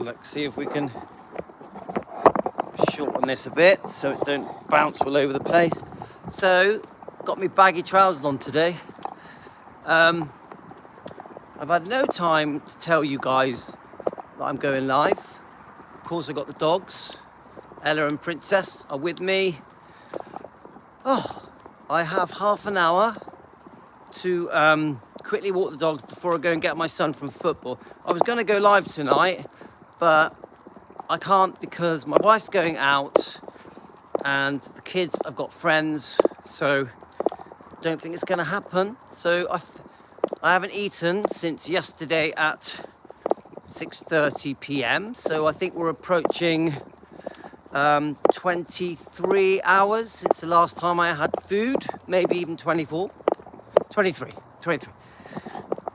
Let's see if we can shorten this a bit so it don't bounce all over the place. So, got me baggy trousers on today. I've had no time to tell you guys that I'm going live. Of course, I got the dogs. Ella and Princess are with me. I have half an hour to quickly walk the dogs before I go and get my son from football. I was going to go live tonight, but I can't because my wife's going out and the kids have got friends, so don't think it's going to happen. So I haven't eaten since yesterday at 6:30 p.m. So I think we're approaching 23 hours since the last time I had food, maybe even 23.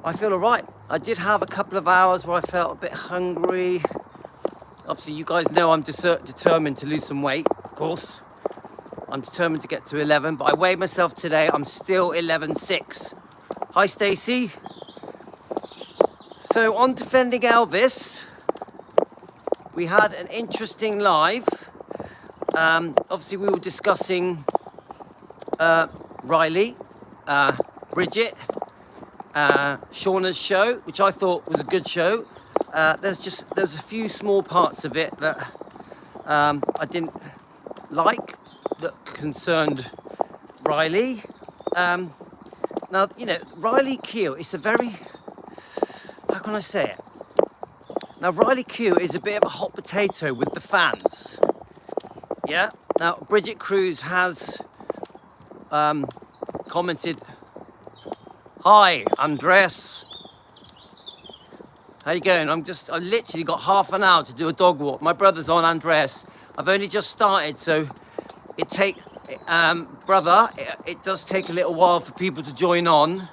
I feel all right. I did have a couple of hours where I felt a bit hungry. Obviously, you guys know I'm determined to lose some weight, of course. I'm determined to get to 11, but I weighed myself today. I'm still 11.6. Hi, Stacey. So on defending Elvis, we had an interesting live. Obviously, we were discussing Riley, Bridget, Shauna's show, which I thought was a good show. There's a few small parts of it that I didn't like that concerned Riley. Now, you know, Riley Keough, it's a very, how can I say it? Now, Riley Keough is a bit of a hot potato with the fans. Yeah? Now, Bridget Cruz has commented, "Hi, Andres. How you going? I literally got half an hour to do a dog walk. My brother's on, Andres. I've only just started, so it does take a little while for people to join on.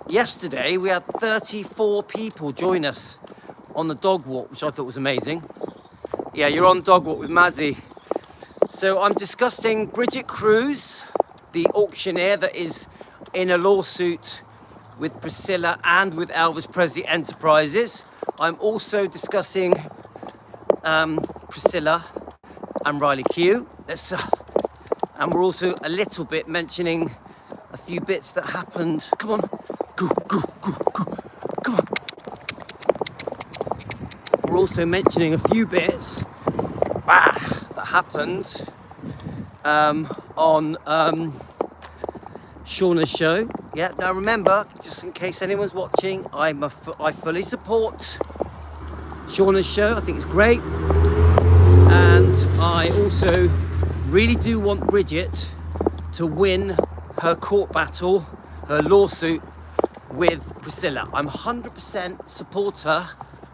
Yesterday, we had 34 people join us on the dog walk, which I thought was amazing. Yeah, you're on dog walk with Mazzy. So I'm discussing Bridget Cruz, the auctioneer that is in a lawsuit with Priscilla and with Elvis Presley Enterprises. I'm also discussing Priscilla and Riley Keough. And we're also a little bit mentioning a few bits that happened. Come on, go, come on. We're also mentioning a few bits that happened on Shauna's show. Yeah, now remember, just in case anyone's watching, I fully support Shauna's show. I think it's great. And I also really do want Brigitte to win her court battle, her lawsuit with Priscilla. I'm 100% supporter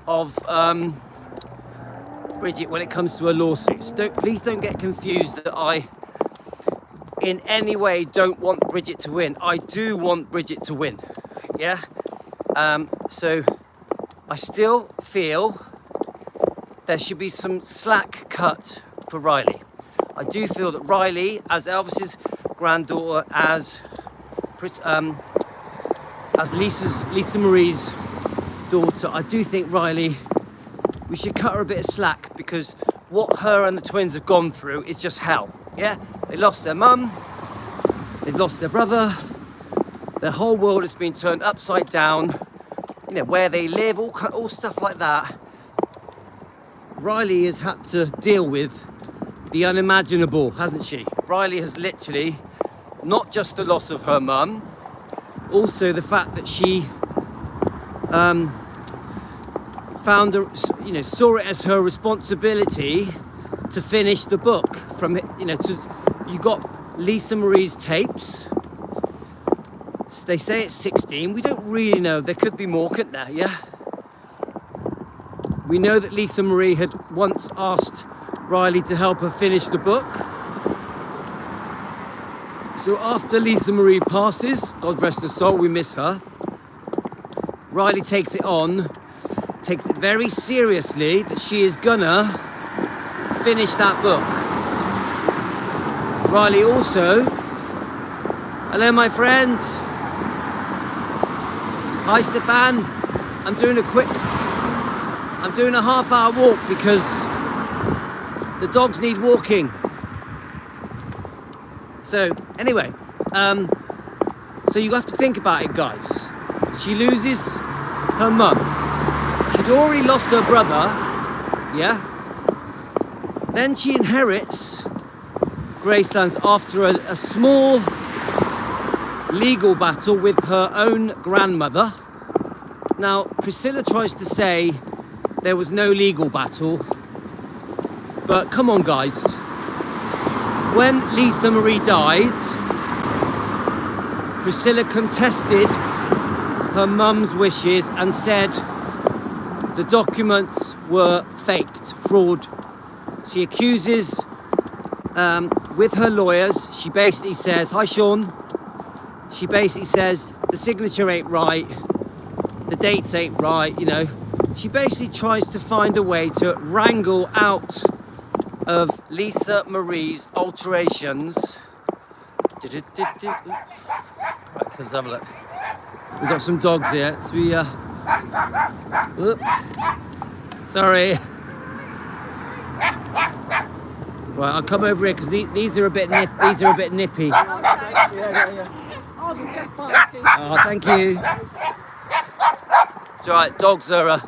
of Brigitte when it comes to her lawsuits. Please don't get confused that I in any way don't want Brigitte to win. I do want Brigitte to win. Yeah? So I still feel there should be some slack cut for Riley. I do feel that Riley, as Elvis's granddaughter, as Lisa Marie's daughter, I do think Riley, we should cut her a bit of slack, because what her and the twins have gone through is just hell. Yeah, they lost their mum, they've lost their brother, their whole world has been turned upside down. You know, where they live, all stuff like that. Riley has had to deal with the unimaginable, hasn't she? Riley has literally, not just the loss of her mum, also the fact that she saw it as her responsibility to finish the book. You got Lisa Marie's tapes. They say it's 16. We don't really know. There could be more, couldn't there? Yeah. We know that Lisa Marie had once asked Riley to help her finish the book. So after Lisa Marie passes, God rest her soul, we miss her, Riley takes it very seriously that she is gonna finish that book. Riley also, hello my friends. Hi Stefan, I'm doing a I'm doing a half-hour walk because the dogs need walking. So anyway, so you have to think about it, guys. She loses her mum. She'd already lost her brother, yeah? Then she inherits Graceland after a small legal battle with her own grandmother. Now, Priscilla tries to say there was no legal battle, but come on, guys. When Lisa Marie died, Priscilla contested her mum's wishes and said the documents were faked, fraud. She accuses, with her lawyers, she basically says, hi Sean, she basically says the signature ain't right, the dates ain't right, you know. She basically tries to find a way to wrangle out of Lisa Marie's alterations. Right, let's have a look. We've got some dogs here, so we, sorry. Right, I'll come over here because these are a bit nippy. Yeah. Oh, just barking. Oh, thank you. It's alright, dogs are,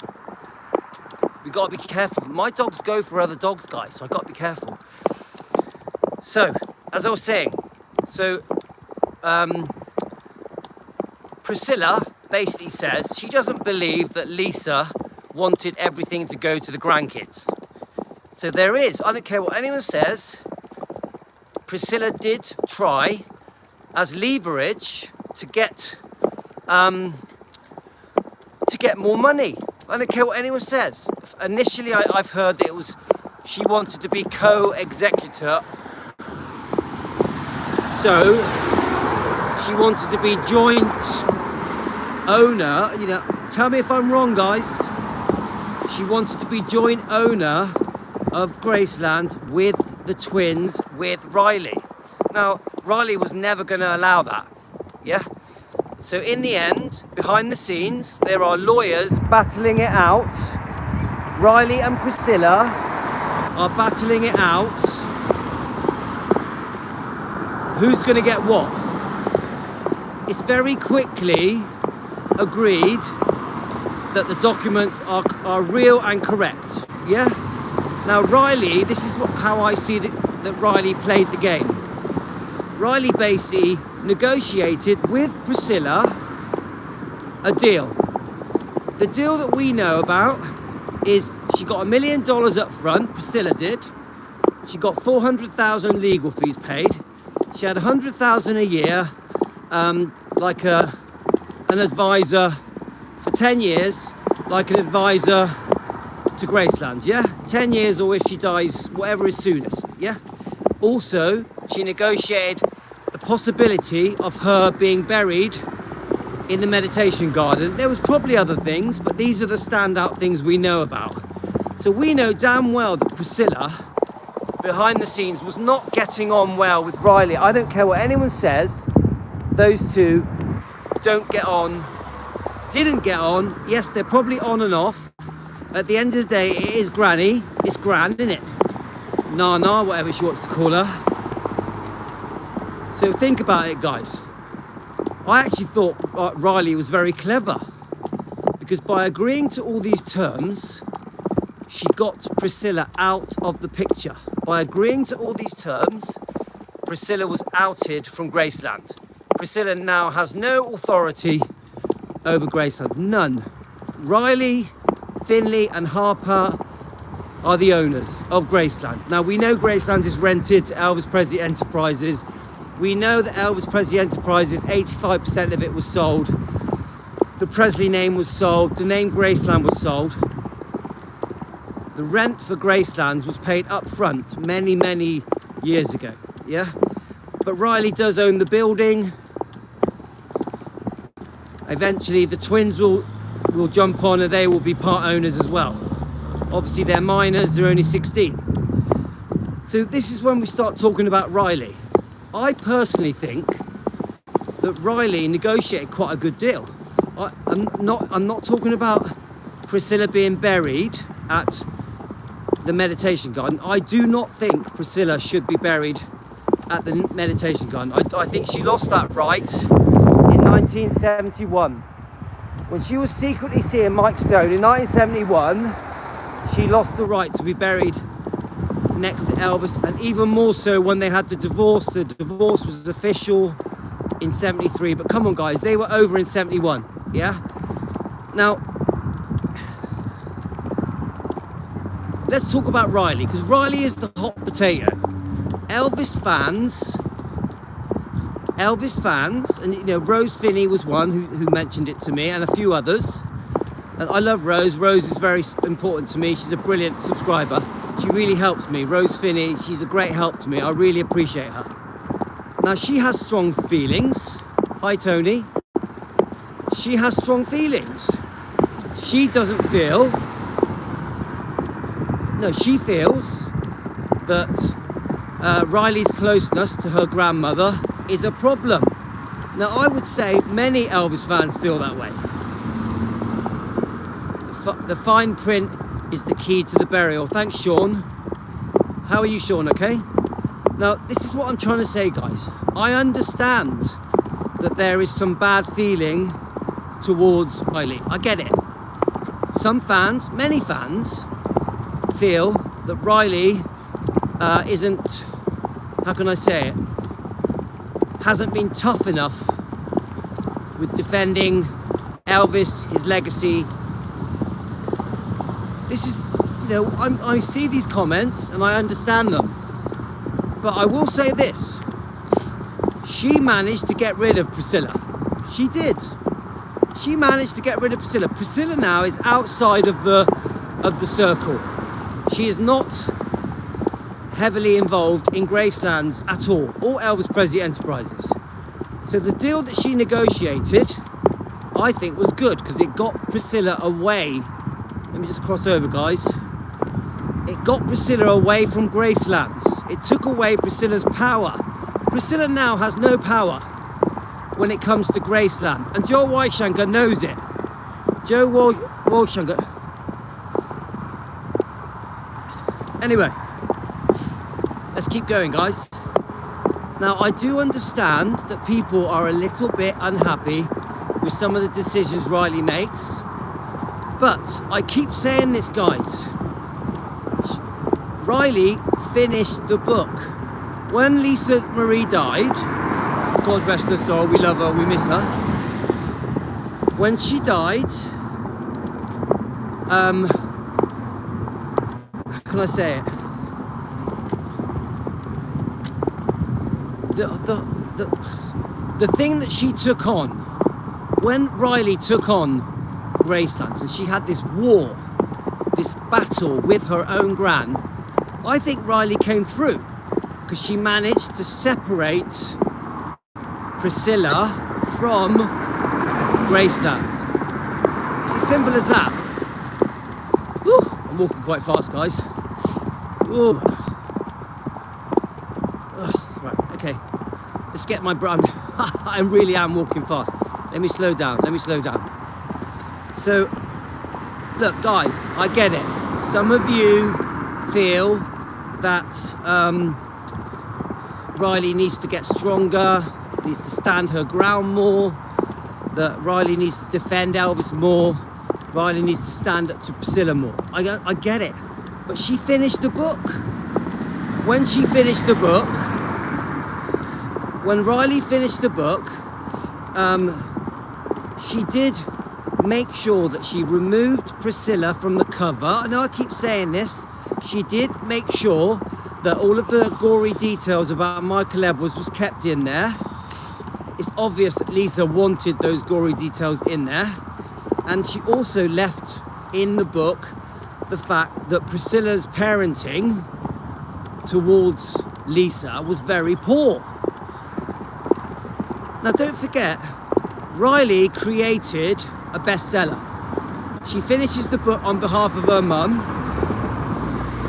we gotta be careful. My dogs go for other dogs, guys, so I gotta be careful. So, as I was saying, Priscilla basically says she doesn't believe that Lisa wanted everything to go to the grandkids. So there is, I don't care what anyone says, Priscilla did try as leverage to get more money. I don't care what anyone says. Initially, I've heard that she wanted to be co-executor. So she wanted to be joint owner. You know, tell me if I'm wrong, guys. She wanted to be joint owner of Graceland with the twins, with Riley. Now, Riley was never going to allow that, yeah? So in the end, behind the scenes, there are lawyers battling it out. Riley and Priscilla are battling it out. Who's going to get what? It's very quickly agreed that the documents are real and correct, yeah? Now Riley, this is how I see that Riley played the game. Riley basically negotiated with Priscilla a deal. The deal that we know about is she got $1 million up front, Priscilla did. She got 400,000 legal fees paid. She had 100,000 a year, like an advisor for 10 years, like an advisor to Graceland, yeah? 10 years, or if she dies, whatever is soonest, yeah? Also, she negotiated the possibility of her being buried in the meditation garden. There was probably other things, but these are the standout things we know about. So we know damn well that Priscilla, behind the scenes, was not getting on well with Riley. I don't care what anyone says, those two don't get on, didn't get on. Yes, they're probably on and off. At the end of the day, it is Granny. It's Gran, isn't it? Nana, whatever she wants to call her. So think about it, guys. I actually thought Riley was very clever, because by agreeing to all these terms, she got Priscilla out of the picture. By agreeing to all these terms, Priscilla was outed from Graceland. Priscilla now has no authority over Graceland, none. Riley, Finley and Harper are the owners of Graceland. Now we know Graceland is rented to Elvis Presley Enterprises. We know that Elvis Presley Enterprises, 85% of it was sold. The Presley name was sold. The name Graceland was sold. The rent for Graceland was paid up front many, many years ago, yeah? But Riley does own the building. Eventually the twins will jump on and they will be part owners as well. Obviously they're minors, they're only 16. So this is when we start talking about Riley. I personally think that Riley negotiated quite a good deal. I'm not talking about Priscilla being buried. at the meditation garden. I do not think Priscilla should be buried at the meditation garden. I think she lost that right in 1971. When she was secretly seeing Mike Stone in 1971, she lost the right to be buried next to Elvis, and even more so when they had the divorce. The divorce was official in 73, but come on guys, they were over in 71, yeah? Now, let's talk about Riley, because Riley is the hot potato. Elvis fans, and you know, Rose Finney was one who mentioned it to me, and a few others. And I love Rose. Rose is very important to me. She's a brilliant subscriber. She really helped me. Rose Finney, she's a great help to me. I really appreciate her. Now, she has strong feelings. Hi, Tony. She has strong feelings. She doesn't feel... No, she feels that Riley's closeness to her grandmother is a problem. Now, I would say many Elvis fans feel that way. The fine print is the key to the burial. Thanks, Sean. How are you, Sean? Okay? Now, this is what I'm trying to say, guys. I understand that there is some bad feeling towards Riley. I get it. Some fans, many fans, feel that Riley isn't, how can I say it, hasn't been tough enough with defending Elvis, his legacy. This is, you know, I see these comments and I understand them. But I will say this. She managed to get rid of Priscilla. She did. She managed to get rid of Priscilla. Priscilla now is outside of the circle. She is not heavily involved in Graceland at all, or Elvis Presley Enterprises. So the deal that she negotiated, I think, was good because it got Priscilla away. Let me just cross over, guys. It got Priscilla away from Graceland. It took away Priscilla's power. Priscilla now has no power when it comes to Graceland, and Joe Weishanger knows it. Joe Weishanger. Anyway, let's keep going, guys. Now, I do understand that people are a little bit unhappy with some of the decisions Riley makes, but I keep saying this, guys. Riley finished the book. When Lisa Marie died, God rest her soul, we love her, we miss her. When she died, how can I say it? The thing that she took on, when Riley took on Graceland, and she had this war, this battle with her own gran, I think Riley came through because she managed to separate Priscilla from Graceland. It's as simple as that. Woo, I'm walking quite fast, guys. Oh my God. Ugh, right, okay. Let's get my I really am walking fast. Let me slow down. So, look, guys, I get it. Some of you feel that Riley needs to get stronger, needs to stand her ground more, that Riley needs to defend Elvis more, Riley needs to stand up to Priscilla more. I get it. But she finished the book. When she finished the book, when Riley finished the book, she did make sure that she removed Priscilla from the cover. I know I keep saying this. She did make sure that all of the gory details about Michael Edwards was kept in there. It's obvious that Lisa wanted those gory details in there. And she also left in the book the fact that Priscilla's parenting towards Lisa was very poor. Now, don't forget, Riley created a bestseller. She finishes the book on behalf of her mum,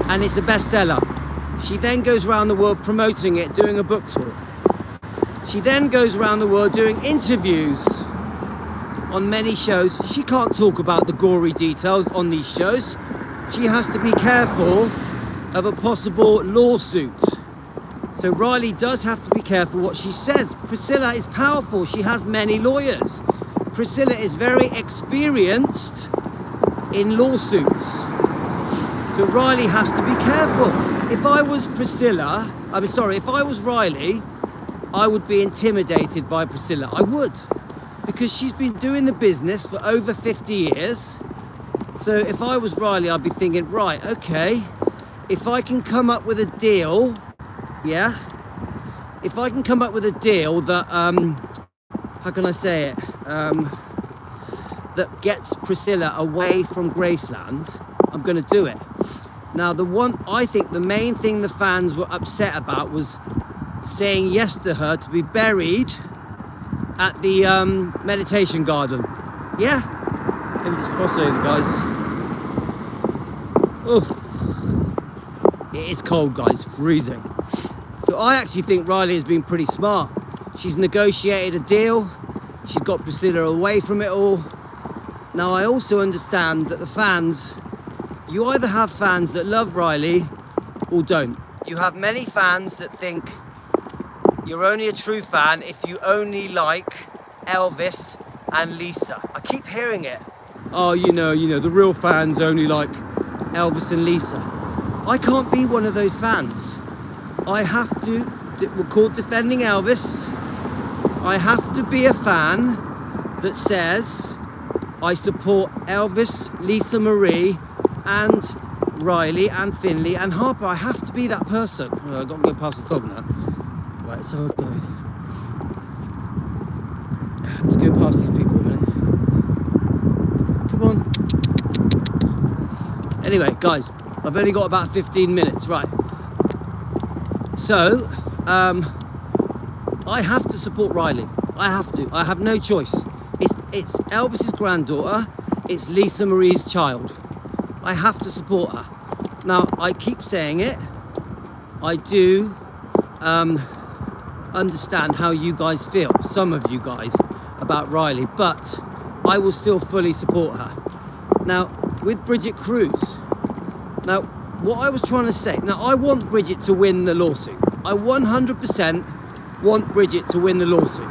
and it's a bestseller. She then goes around the world promoting it, doing a book tour. She then goes around the world doing interviews on many shows. She can't talk about the gory details on these shows. she has to be careful of a possible lawsuit. So Riley does have to be careful what she says. Priscilla is powerful. She has many lawyers. Priscilla is very experienced in lawsuits. So Riley has to be careful. If I was if I was Riley, I would be intimidated by Priscilla. I would. Because she's been doing the business for over 50 years. So if I was Riley, I'd be thinking, right, okay, if I can come up with a deal, yeah? If I can come up with a deal that, how can I say it? That gets Priscilla away from Graceland, I'm gonna do it. Now, I think the main thing the fans were upset about was saying yes to her to be buried at the meditation garden. Yeah? Let me just cross over, guys. Oh, it is cold, guys, freezing. So I actually think Riley has been pretty smart. She's negotiated a deal. She's got Priscilla away from it all. Now, I also understand that the fans, you either have fans that love Riley or don't. You have many fans that think you're only a true fan if you only like Elvis and Lisa. I keep hearing it. Oh, you know, the real fans only like Elvis and Lisa. I can't be one of those fans. I have to, we're called defending Elvis. I have to be a fan that says I support Elvis, Lisa Marie, and Riley, and Finley, and Harper. I have to be that person. Oh, I've got to go past the dog now. Right, so I'll go. Let's go past these people a minute. Come on. Anyway, guys, I've only got about 15 minutes, right. So, I have to support Riley. I have to. I have no choice. It's Elvis's granddaughter. It's Lisa Marie's child. I have to support her. Now, I keep saying it. I do understand how you guys feel, some of you guys, about Riley, but I will still fully support her. Now, with Bridget Cruz, now, what I was trying to say, now I want Bridget to win the lawsuit. I 100% want Bridget to win the lawsuit.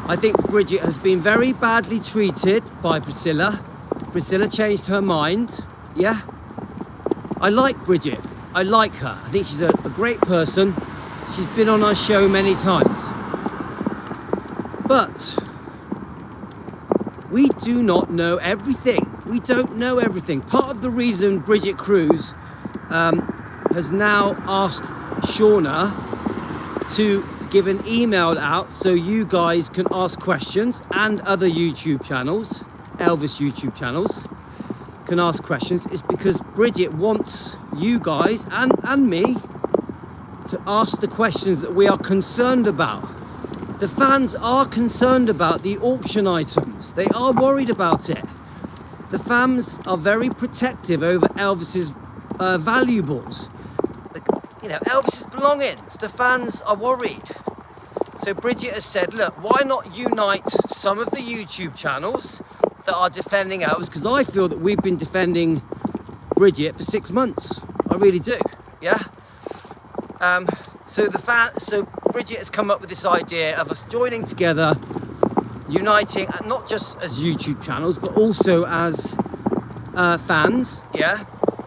I think Bridget has been very badly treated by Priscilla. Priscilla changed her mind, yeah? I like Bridget, I like her. I think she's a great person. She's been on our show many times. But we do not know everything. We don't know everything. Part of the reason Bridget Cruz has now asked Shauna to give an email out so you guys can ask questions, and other YouTube channels, Elvis YouTube channels, can ask questions, is because Bridget wants you guys and me to ask the questions that we are concerned about. The fans are concerned about the auction items. They are worried about it. The fans are very protective over Elvis's valuables. You know, Elvis's belongings. The fans are worried. So Bridget has said, look, why not unite some of the YouTube channels that are defending Elvis? Because I feel that we've been defending Bridget for 6 months. I really do, yeah? So Bridget has come up with this idea of us joining together, uniting, not just as YouTube channels, but also as fans, yeah?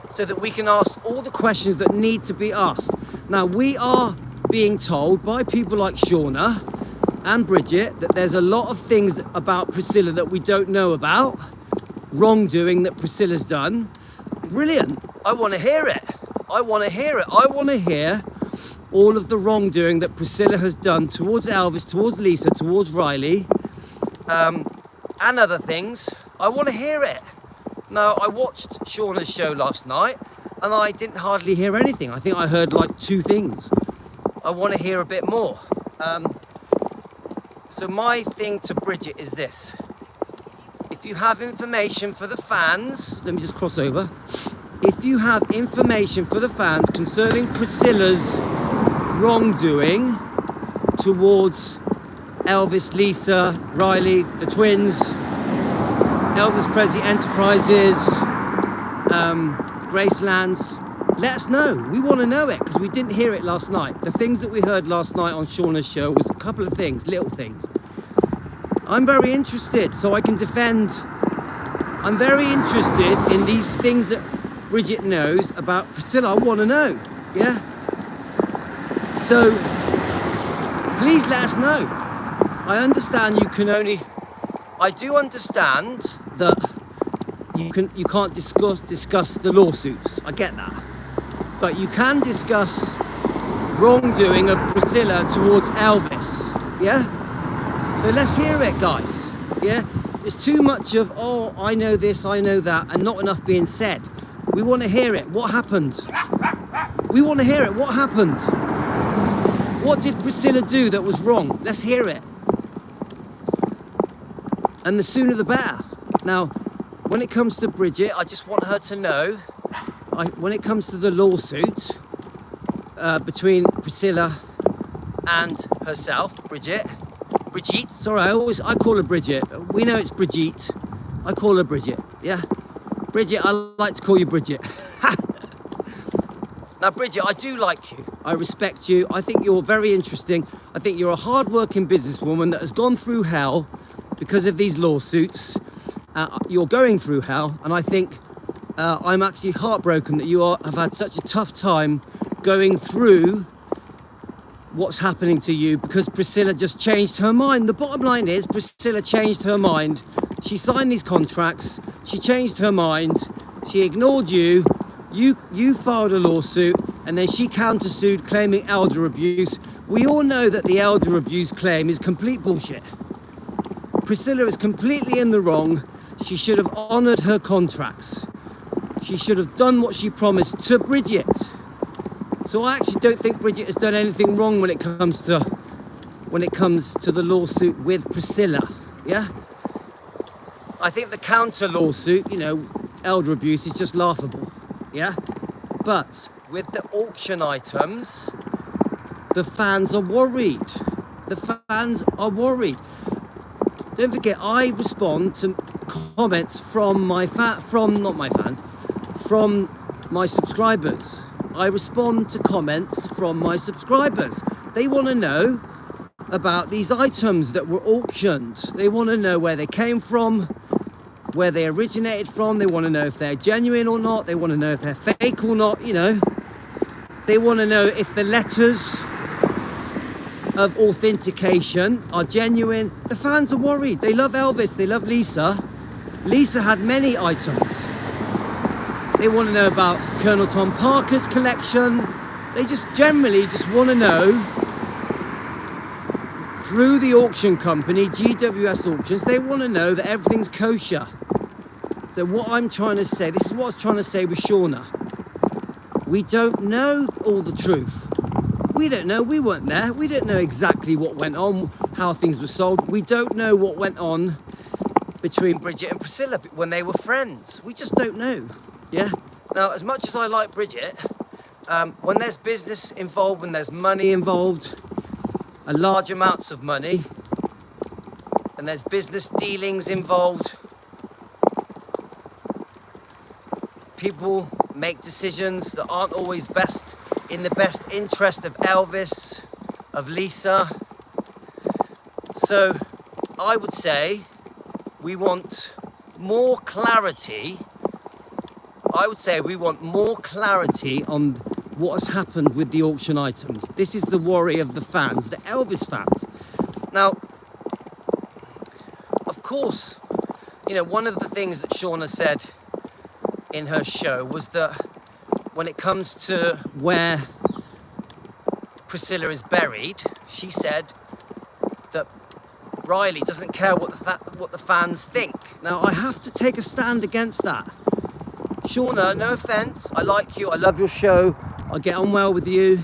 So that we can ask all the questions that need to be asked. Now, we are being told by people like Shauna and Bridget that there's a lot of things about Priscilla that we don't know about, wrongdoing that Priscilla's done. Brilliant. I want to hear it. I want to hear it. I want to hear all of the wrongdoing that Priscilla has done towards Elvis, towards Lisa, towards Riley, and other things. I want to hear it. Now, I watched Shauna's show last night and I didn't hardly hear anything. I think I heard like 2 things. I want to hear a bit more. So my thing to Bridget is this. If you have information for the fans, let me just cross over. If you have information for the fans concerning Priscilla's wrongdoing towards Elvis, Lisa, Riley, the twins, Elvis Presley Enterprises, Graceland's, let us know. We want to know it because we didn't hear it last night. The things that we heard last night on Shauna's show was a couple of things, little things. I'm very interested so I can defend. I'm very interested in these things that Bridget knows about Priscilla. I want to know, yeah? So please let us know. I understand you can only, I do understand that you can't discuss the lawsuits. I get that. But you can discuss wrongdoing of Priscilla towards Elvis, yeah? So let's hear it, guys, yeah? There's too much of, oh, I know this, I know that, and not enough being said. We want to hear it. What happened? We want to hear it. What happened? What did Priscilla do that was wrong? Let's hear it. And the sooner the better. Now, when it comes to Bridget, I just want her to know, when it comes to the lawsuit between Priscilla and herself, Brigitte, sorry, I call her Bridget. We know it's Brigitte. I call her Bridget, yeah? Bridget, I like to call you Bridget. Now, Bridget, I do like you. I respect you. I think you're very interesting. I think you're a hard-working businesswoman that has gone through hell because of these lawsuits. You're going through hell, and I think I'm actually heartbroken that you have had such a tough time going through what's happening to you because Priscilla just changed her mind. The bottom line is Priscilla changed her mind. She signed these contracts. She changed her mind. She ignored you. You filed a lawsuit, and then she countersued claiming elder abuse. We all know that the elder abuse claim is complete bullshit. Priscilla is completely in the wrong. She should have honoured her contracts. She should have done what she promised to Bridget. So I actually don't think Bridget has done anything wrong when it comes to the lawsuit with Priscilla. Yeah? I think the counter lawsuit, you know, elder abuse is just laughable. Yeah? But with the auction items, the fans are worried. The fans are worried. Don't forget, I respond to comments from my subscribers. I respond to comments from my subscribers. They want to know about these items that were auctioned. They want to know where they came from, where they originated from. They want to know if they're genuine or not. They want to know if they're fake or not, you know. They want to know if the letters of authentication are genuine. The fans are worried. They love Elvis. They love Lisa. Lisa had many items. They want to know about Colonel Tom Parker's collection. They just generally just want to know through the auction company, GWS Auctions, they want to know that everything's kosher. So what I'm trying to say, this is what I was trying to say with Shauna. We don't know all the truth. We don't know, we weren't there. We don't know exactly what went on, how things were sold. We don't know what went on between Bridget and Priscilla when they were friends. We just don't know, yeah? Now, as much as I like Bridget, when there's business involved, when there's money involved, large amounts of money, and there's business dealings involved, people make decisions that aren't always in the best interest of Elvis, of Lisa. So I would say we want more clarity. I would say we want more clarity on what has happened with the auction items. This is the worry of the fans, the Elvis fans. Now, of course, you know, one of the things that Shauna said in her show was that when it comes to where Priscilla is buried, she said that Riley doesn't care what the fans think. Now, I have to take a stand against that. Shauna, no offense, I like you, I love your show, I get on well with you,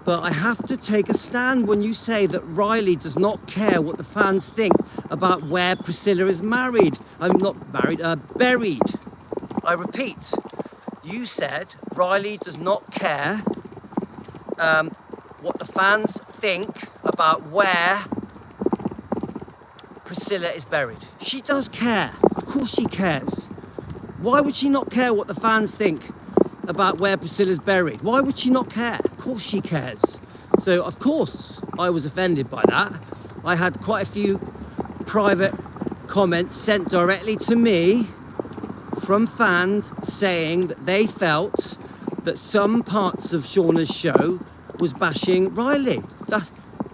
but I have to take a stand when you say that Riley does not care what the fans think about where Priscilla is married. I'm not married, buried. I repeat, you said Riley does not care what the fans think about where Priscilla is buried. She does care, of course she cares. Why would she not care what the fans think about where Priscilla's buried? Why would she not care? Of course she cares. So of course I was offended by that. I had quite a few private comments sent directly to me from fans saying that they felt that some parts of Shauna's show was bashing Riley.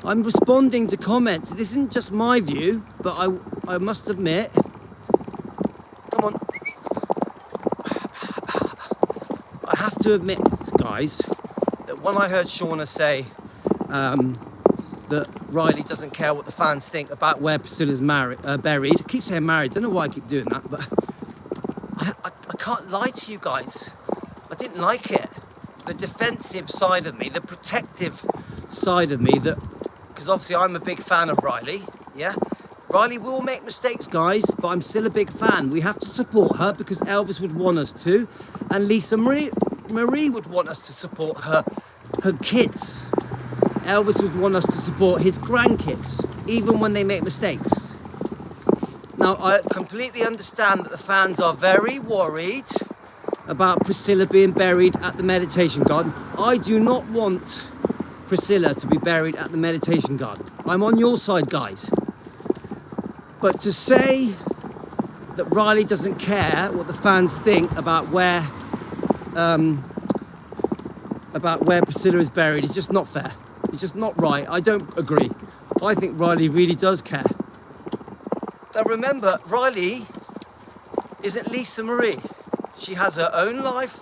I'm responding to comments. This isn't just my view, but I must admit, come on. I have to admit, guys, that when I heard Shauna say that Riley doesn't care what the fans think about where Priscilla's buried. I keep saying married, don't know why I keep doing that, but I can't lie to you guys. I didn't like it. The defensive side of me, the protective side of me, because obviously I'm a big fan of Riley, yeah? Riley will make mistakes, guys, but I'm still a big fan. We have to support her because Elvis would want us to, and Lisa Marie would want us to support her kids. Elvis would want us to support his grandkids, even when they make mistakes. Now, I completely understand that the fans are very worried about Priscilla being buried at the meditation garden. I do not want Priscilla to be buried at the meditation garden. I'm on your side, guys. But to say that Riley doesn't care what the fans think about where Priscilla is buried is just not fair. It's just not right. I don't agree. I think Riley really does care. Now remember, Riley isn't Lisa Marie. She has her own life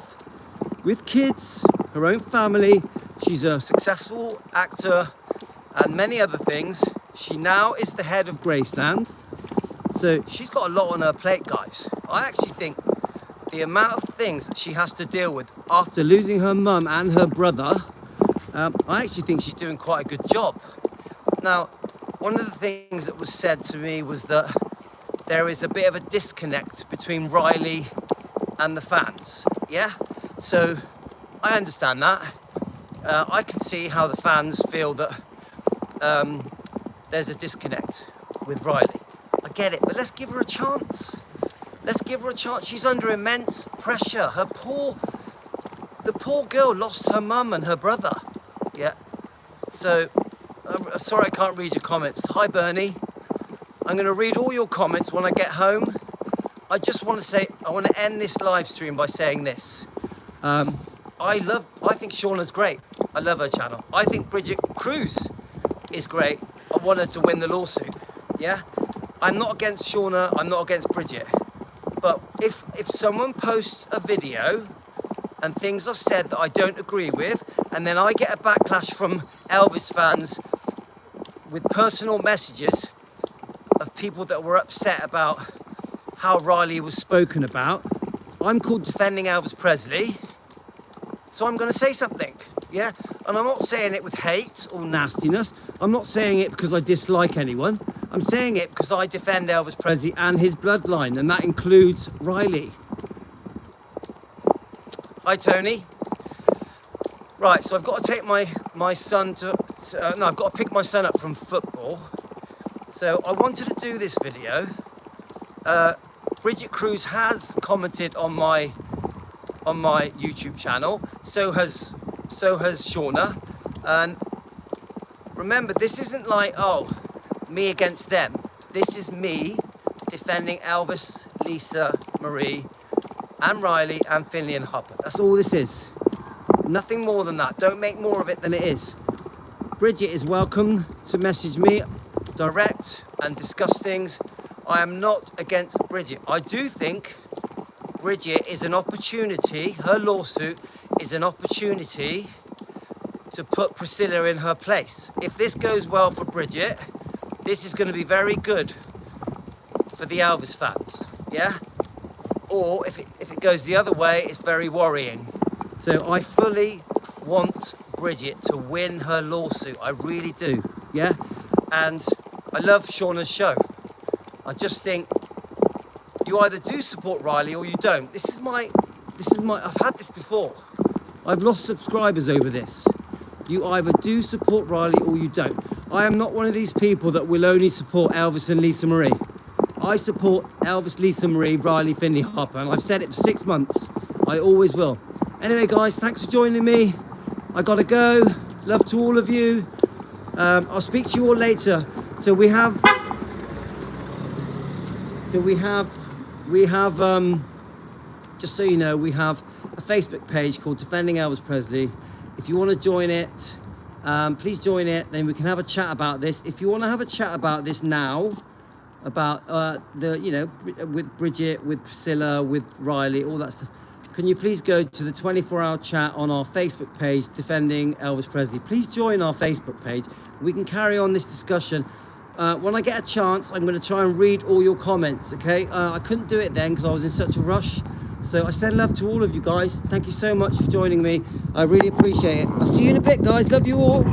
with kids, her own family. She's a successful actor and many other things. She now is the head of Graceland. So she's got a lot on her plate, guys. I actually think the amount of things that she has to deal with after losing her mum and her brother, I actually think she's doing quite a good job. Now, one of the things that was said to me was that there is a bit of a disconnect between Riley and the fans, yeah? So I understand that. I can see how the fans feel that there's a disconnect with Riley. I get it, but let's give her a chance. Let's give her a chance. She's under immense pressure. The poor girl lost her mum and her brother. Yeah. So, I'm sorry I can't read your comments. Hi, Bernie. I'm going to read all your comments when I get home. I just want to say, I want to end this live stream by saying this. I think Shauna's great. I love her channel. I think Bridget Cruz is great. I want her to win the lawsuit. Yeah. I'm not against Shauna. I'm not against Bridget. But if someone posts a video and things are said that I don't agree with, and then I get a backlash from Elvis fans with personal messages of people that were upset about how Riley was spoken about, I'm called defending Elvis Presley, so I'm going to say something, yeah? And I'm not saying it with hate or nastiness. I'm not saying it because I dislike anyone. I'm saying it because I defend Elvis Presley and his bloodline, and that includes Riley. Hi, Tony. Right, so I've got to take my son I've got to pick my son up from football. So I wanted to do this video. Bridget Cruz has commented on my YouTube channel. So has Shauna. And remember, this isn't like, oh, me against them. This is me defending Elvis, Lisa Marie, and Riley, and Finley and Harper. That's all this is. Nothing more than that. Don't make more of it than it is. Bridget is welcome to message me direct and discuss things. I am not against Bridget. I do think Bridget is an opportunity, her lawsuit is an opportunity to put Priscilla in her place. If this goes well for Bridget, this is going to be very good for the Elvis fans, yeah? Or if it goes the other way, it's very worrying. So I fully want Bridget to win her lawsuit. I really do, yeah? And I love Shauna's show. I just think you either do support Riley or you don't. I've had this before. I've lost subscribers over this. You either do support Riley or you don't. I am not one of these people that will only support Elvis and Lisa Marie. I support Elvis, Lisa Marie, Riley, Finley, Harper, and I've said it for 6 months. I always will. Anyway, guys, thanks for joining me. I gotta go. Love to all of you. I'll speak to you all later. So we have, just so you know, we have a Facebook page called Defending Elvis Presley. If you want to join it, please join it. Then we can have a chat about this. If you want to have a chat about this now, about with Brigitte, with Priscilla, with Riley, all that stuff, can you please go to the 24-hour chat on our Facebook page, Defending Elvis Presley. Please join our Facebook page. We can carry on this discussion. When I get a chance, I'm going to try and read all your comments, okay? I couldn't do it then because I was in such a rush. So I send love to all of you guys. Thank you so much for joining me. I really appreciate it. I'll see you in a bit, guys. Love you all.